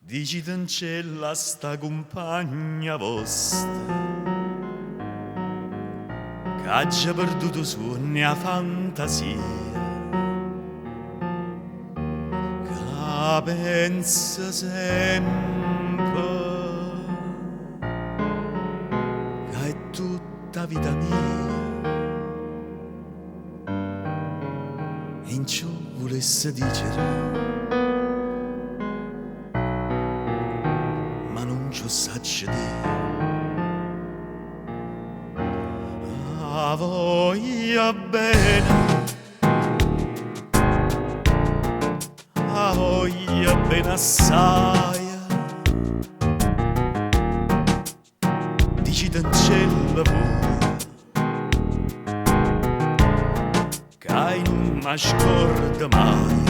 Dici d'ancella sta compagna vostra che ha già perduto sogni a fantasia, che pensa sempre che è tutta vita mia e in ciò volesse dicere ci sacci dire a voglia bene, a voglia bene assai. Dici d'ancella pure che non mi scorda mai,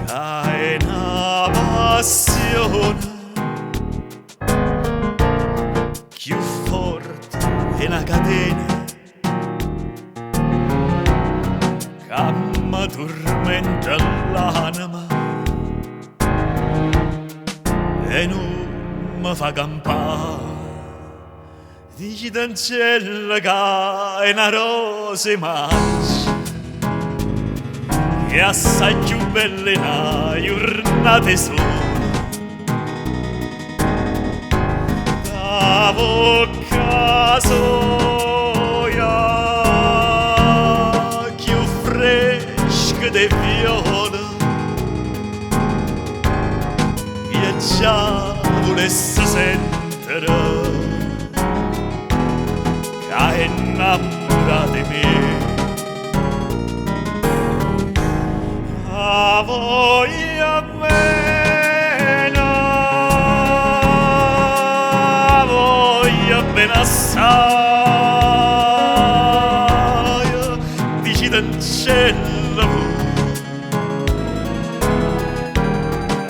che è una passione più forte è una catena che mi tormenta l'anima e non mi fa campare. Dici d'ancella che è una rosa magia e assai più belle una giornata sola, da bocca soia più fresca di viola, e già volesse sentire che è innamorata di me. A voglia bene, a voglia bene assai. Dici d'ancella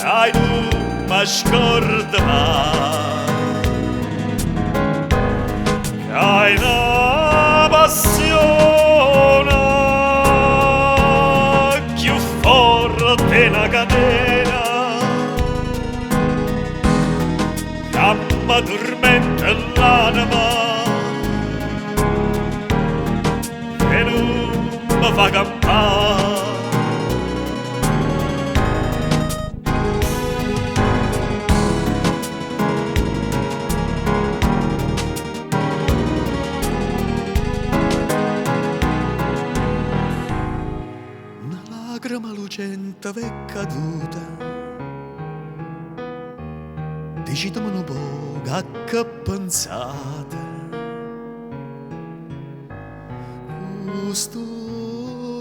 ai non mi scorda mai, che hai una passione forte una catena che mi tormenta l'anima e non mi fa campare. Lacrima lucente v'è caduta, decidami un po' che pensate, questo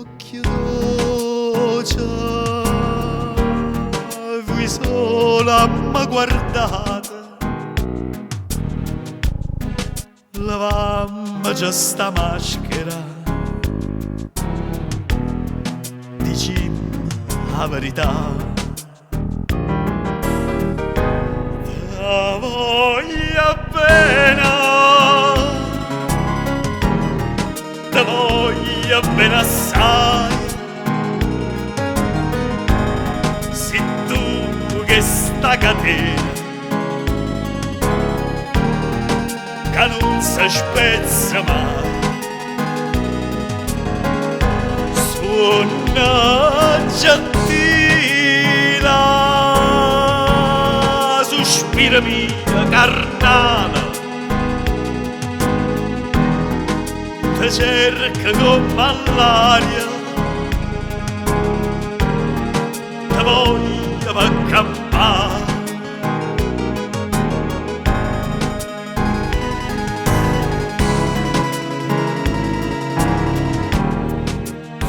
occhio dolce voi sola mi guardate, lavammo già sta maschera, dicimmo la verità. Da voglia bene, da voglia bene assai, se tu che sta catena che non si spezza mai, suona gentile, sospira mia carnale, te cerca come l'aria, te voglio per campare.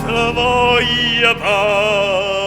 Te voglio per